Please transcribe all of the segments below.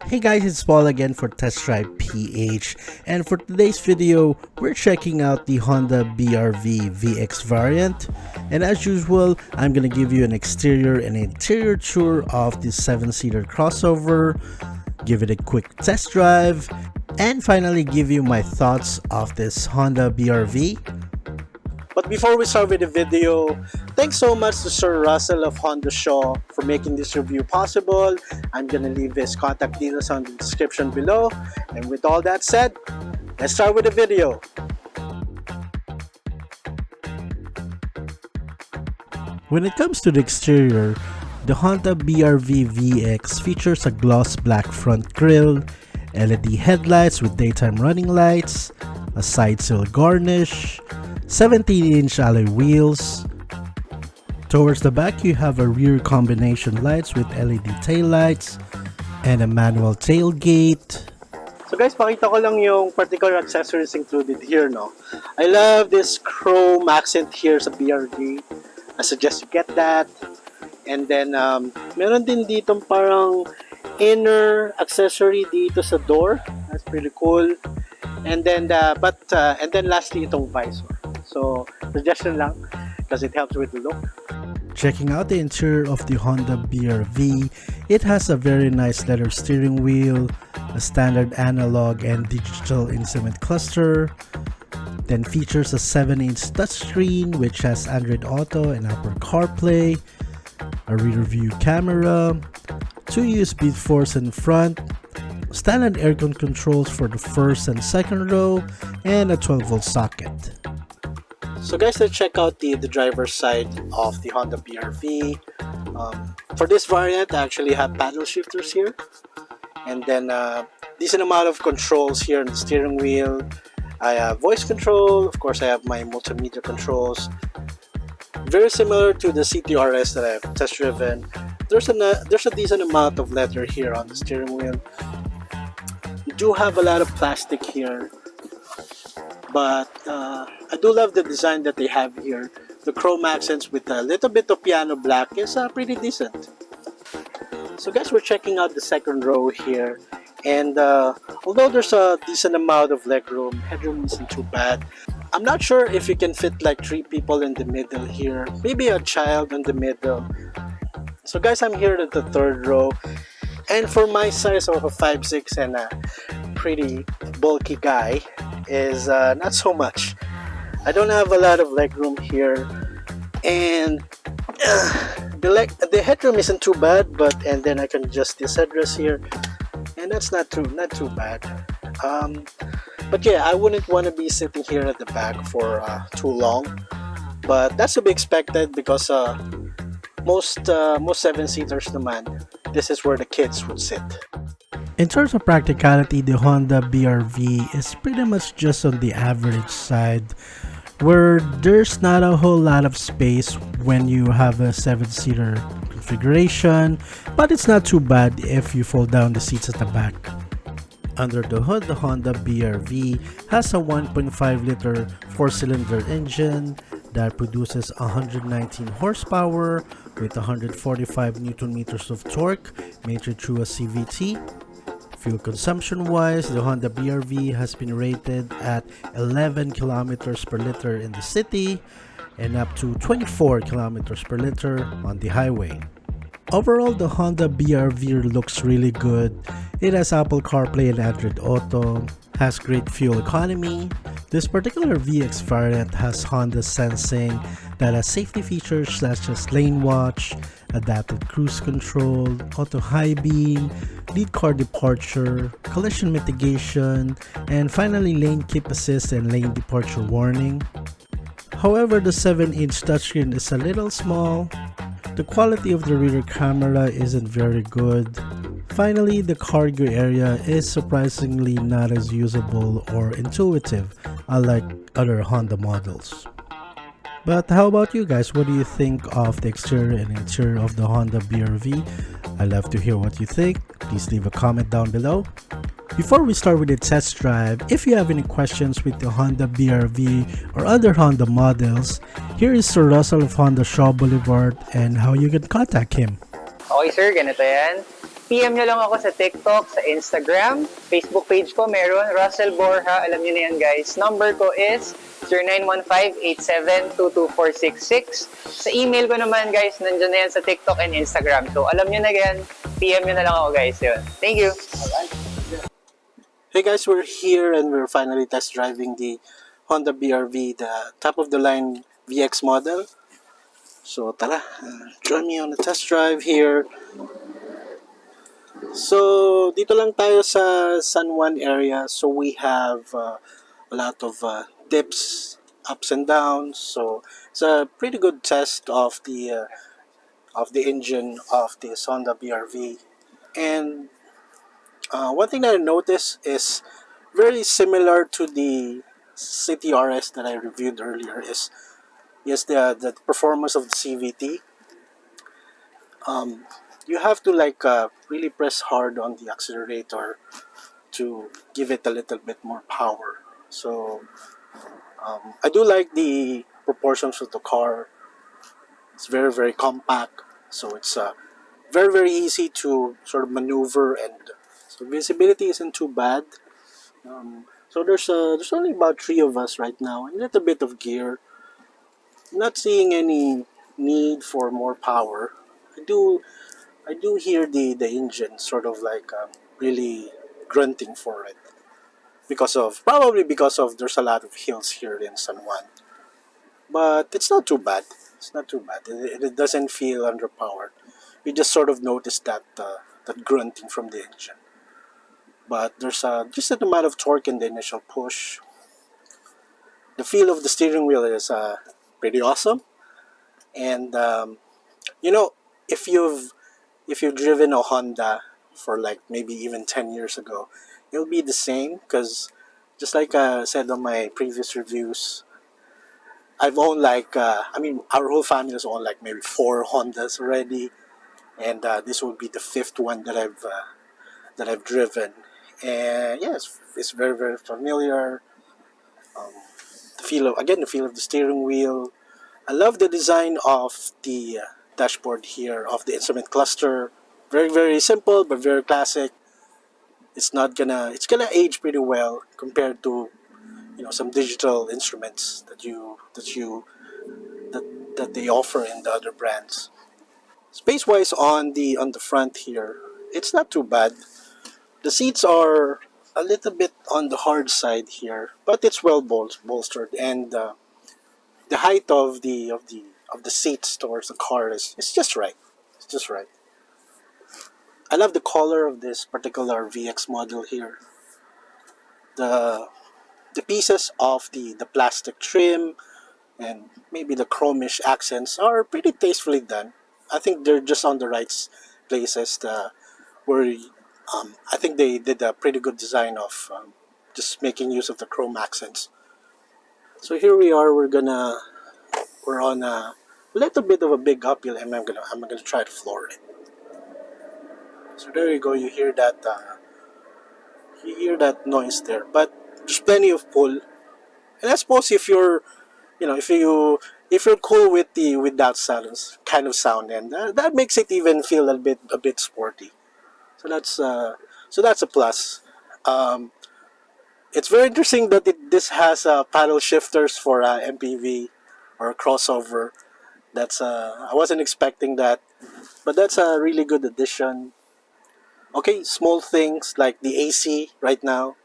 Hey guys, it's Paul again for Test Drive PH, and for today's video, we're checking out the Honda BRV VX variant. And as usual, I'm gonna give you an exterior and interior tour of this 7-seater crossover, give it a quick test drive, and finally give you my thoughts of this Honda BRV. But before we start with the video, thanks so much to Sir Russel of Honda Shaw for making this review possible. I'm gonna leave his contact details on the description below. And with all that said, let's start with the video. When it comes to the exterior, the Honda BRV VX features a gloss black front grille, LED headlights with daytime running lights, a side sill garnish, 17-inch alloy wheels. Towards the back, you have a rear combination lights with LED taillights and a manual tailgate. So guys, pakita ko lang yung particular accessories included here, no? I love this chrome accent here sa BRV. I suggest you get that. And then, meron din dito parang inner accessory dito sa door. That's pretty cool. And then, and then lastly, itong visor. So, suggestion lang because it helps with the look. Checking out the interior of the Honda BRV, it has a very nice leather steering wheel, a standard analog and digital instrument cluster, then features a 7-inch touchscreen which has Android Auto and Apple CarPlay, a rear view camera, 2 USB ports in front, standard aircon controls for the first and second row, and a 12-volt socket. So guys, let's check out the driver's side of the Honda BRV. For this variant, I actually have paddle shifters here. And then decent amount of controls here on the steering wheel. I have voice control. Of course, I have my multimedia controls. Very similar to the CTRS that I've test driven. There's a decent amount of leather here on the steering wheel. You do have a lot of plastic here. But I do love the design that they have here. The chrome accents with a little bit of piano black is pretty decent. So guys, we're checking out the second row here. And although there's a decent amount of legroom, headroom isn't too bad. I'm not sure if you can fit like 3 people in the middle here. Maybe a child in the middle. So guys, I'm here at the third row. And for my size of a 5'6" and a pretty bulky guy, is not so much. I don't have a lot of legroom here, and the headroom isn't too bad. And then I can adjust this headrest here, and that's not too bad. But yeah, I wouldn't want to be sitting here at the back for too long. But that's to be expected because most 7-seaters naman, this is where the kids would sit. In terms of practicality, the Honda BRV is pretty much just on the average side, where there's not a whole lot of space when you have a 7-seater configuration, but it's not too bad if you fold down the seats at the back. Under the hood, the Honda BRV has a 1.5-liter 4-cylinder engine that produces 119 horsepower with 145 Newton meters of torque measured through a CVT. Fuel consumption wise, the Honda BRV has been rated at 11 kilometers per liter in the city and up to 24 kilometers per liter on the highway. Overall, the Honda BRV looks really good. It has Apple CarPlay and Android Auto, has great fuel economy. This particular VX variant has Honda sensing that has safety features such as lane watch, adaptive cruise control, auto high beam, lead car departure, collision mitigation, and finally lane keep assist and lane departure warning. However, the 7-inch touchscreen is a little small. The quality of the rear camera isn't very good. Finally, the cargo area is surprisingly not as usable or intuitive, unlike other Honda models. But how about you guys? What do you think of the exterior and interior of the Honda BRV? I'd love to hear what you think. Please leave a comment down below. Before we start with the test drive, if you have any questions with the Honda BRV or other Honda models, here is Sir Russel of Honda Shaw Boulevard and how you can contact him. Okay sir, ganito yan. PM nyo lang ako sa TikTok, sa Instagram, Facebook page ko meron, Russel Borja, alam nyo na yan guys. Number ko is 0915-8722-466. Sa email ko naman guys, nandiyan na yan sa TikTok and Instagram. So alam nyo na yan, PM nyo na lang ako guys. Yun. Thank you. Hey guys, we're here and we're finally test driving the Honda BRV, the top of the line VX model. So tara, join me on the test drive here. So dito lang tayo sa San Juan area. So we have a lot of dips, ups and downs. So it's a pretty good test of the engine of this Honda BRV. And one thing that I noticed is very similar to the City RS that I reviewed earlier. Is yes, the performance of the CVT. Um, you have to like really press hard on the accelerator to give it a little bit more power. So I do like the proportions of the car. It's very compact, so it's very easy to sort of maneuver, and so visibility isn't too bad. So there's only about three of us right now, and a little bit of gear. Not seeing any need for more power. I do I do hear the engine sort of like really grunting for it because of probably because of there's a lot of hills here in San Juan. But it's not too bad. It's not too bad. It doesn't feel underpowered. You just sort of notice that grunting from the engine. But there's just an amount of torque in the initial push. The feel of the steering wheel is pretty awesome. And you know, if you've driven a Honda for like maybe even 10 years ago, it'll be the same because just like I said on my previous reviews, I've owned like I mean our whole family has owned like maybe four Hondas already, and this will be the fifth one that I've driven. And yeah, it's very familiar. Um, the feel of the steering wheel. I love the design of the dashboard here of the instrument cluster. Very simple but very classic. It's gonna age pretty well compared to some digital instruments that they offer in the other brands. Space wise on the front here, it's not too bad. The seats are a little bit on the hard side here, but it's well bolstered, and the height of the seats towards the car is it's just right. It's just right. I love the color of this particular VX model here. The the pieces of the plastic trim and maybe the chromish accents are pretty tastefully done. I think they're just on the right places where I think they did a pretty good design of just making use of the chrome accents. So here we are. We're on a little bit of a big uphill, and I'm gonna try to floor it. So there you go. You hear that noise there, but there's plenty of pull. And I suppose if you're cool with the with that sounds kind of sound, and that makes it even feel a bit sporty. So that's a plus. Um, it's very interesting that this has paddle shifters for MPV or crossover. That's I wasn't expecting that, but that's a really good addition. Okay, small things like the AC right now.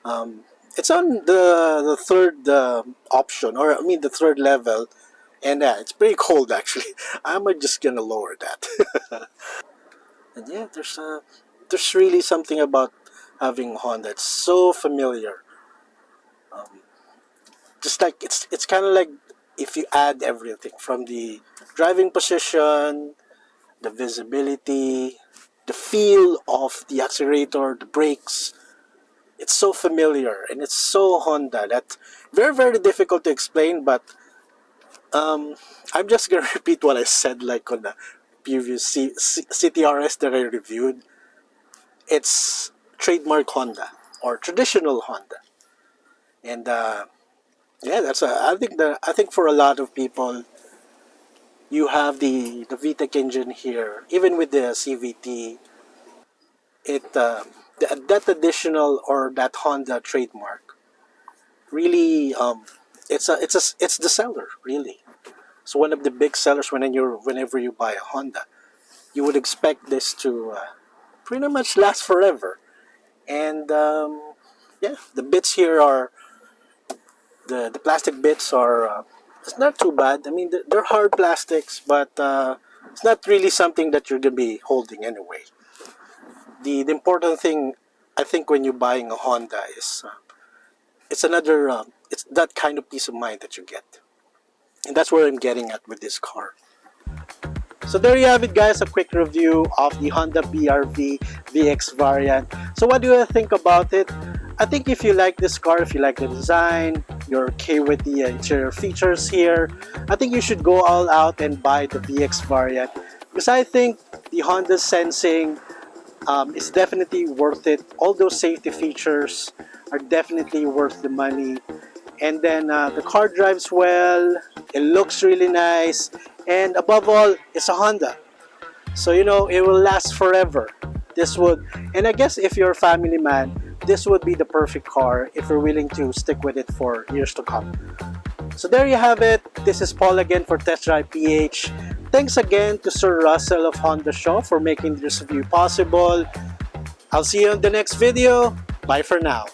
Um, it's on the third option, or I mean the third level, and it's pretty cold actually. I'm just gonna lower that. And yeah, there's really something about having Honda. It's so familiar. Um, just like it's kind of like if you add everything from the driving position, the visibility, the feel of the accelerator, the brakes. It's so familiar and it's so Honda that very difficult to explain. But I'm just gonna repeat what I said like on the previous CTRS that I reviewed. It's trademark Honda or traditional Honda, and yeah, I think for a lot of people, you have the VTEC engine here, even with the CVT. that additional or that Honda trademark really it's the seller really. So one of the big sellers whenever you buy a Honda, you would expect this to pretty much last forever. And yeah, the bits here are the plastic bits are it's not too bad. I mean they're hard plastics, but it's not really something that you're gonna be holding anyway. The important thing I think when you're buying a Honda is it's that kind of peace of mind that you get, and that's where I'm getting at with this car. So there you have it, guys, a quick review of the Honda BRV VX variant. So what do you think about it? I think if you like this car, if you like the design, you're okay with the interior features here, I think you should go all out and buy the VX variant, because I think the Honda Sensing is definitely worth it. All those safety features are definitely worth the money. And then the car drives well, it looks really nice, and above all, it's a Honda. So you know, it will last forever. This would, and I guess if you're a family man, this would be the perfect car if you're willing to stick with it for years to come. So there you have it. This is Paul again for Test Drive PH. Thanks again to Sir Russell of Honda Show for making this review possible. I'll see you on the next video. Bye for now.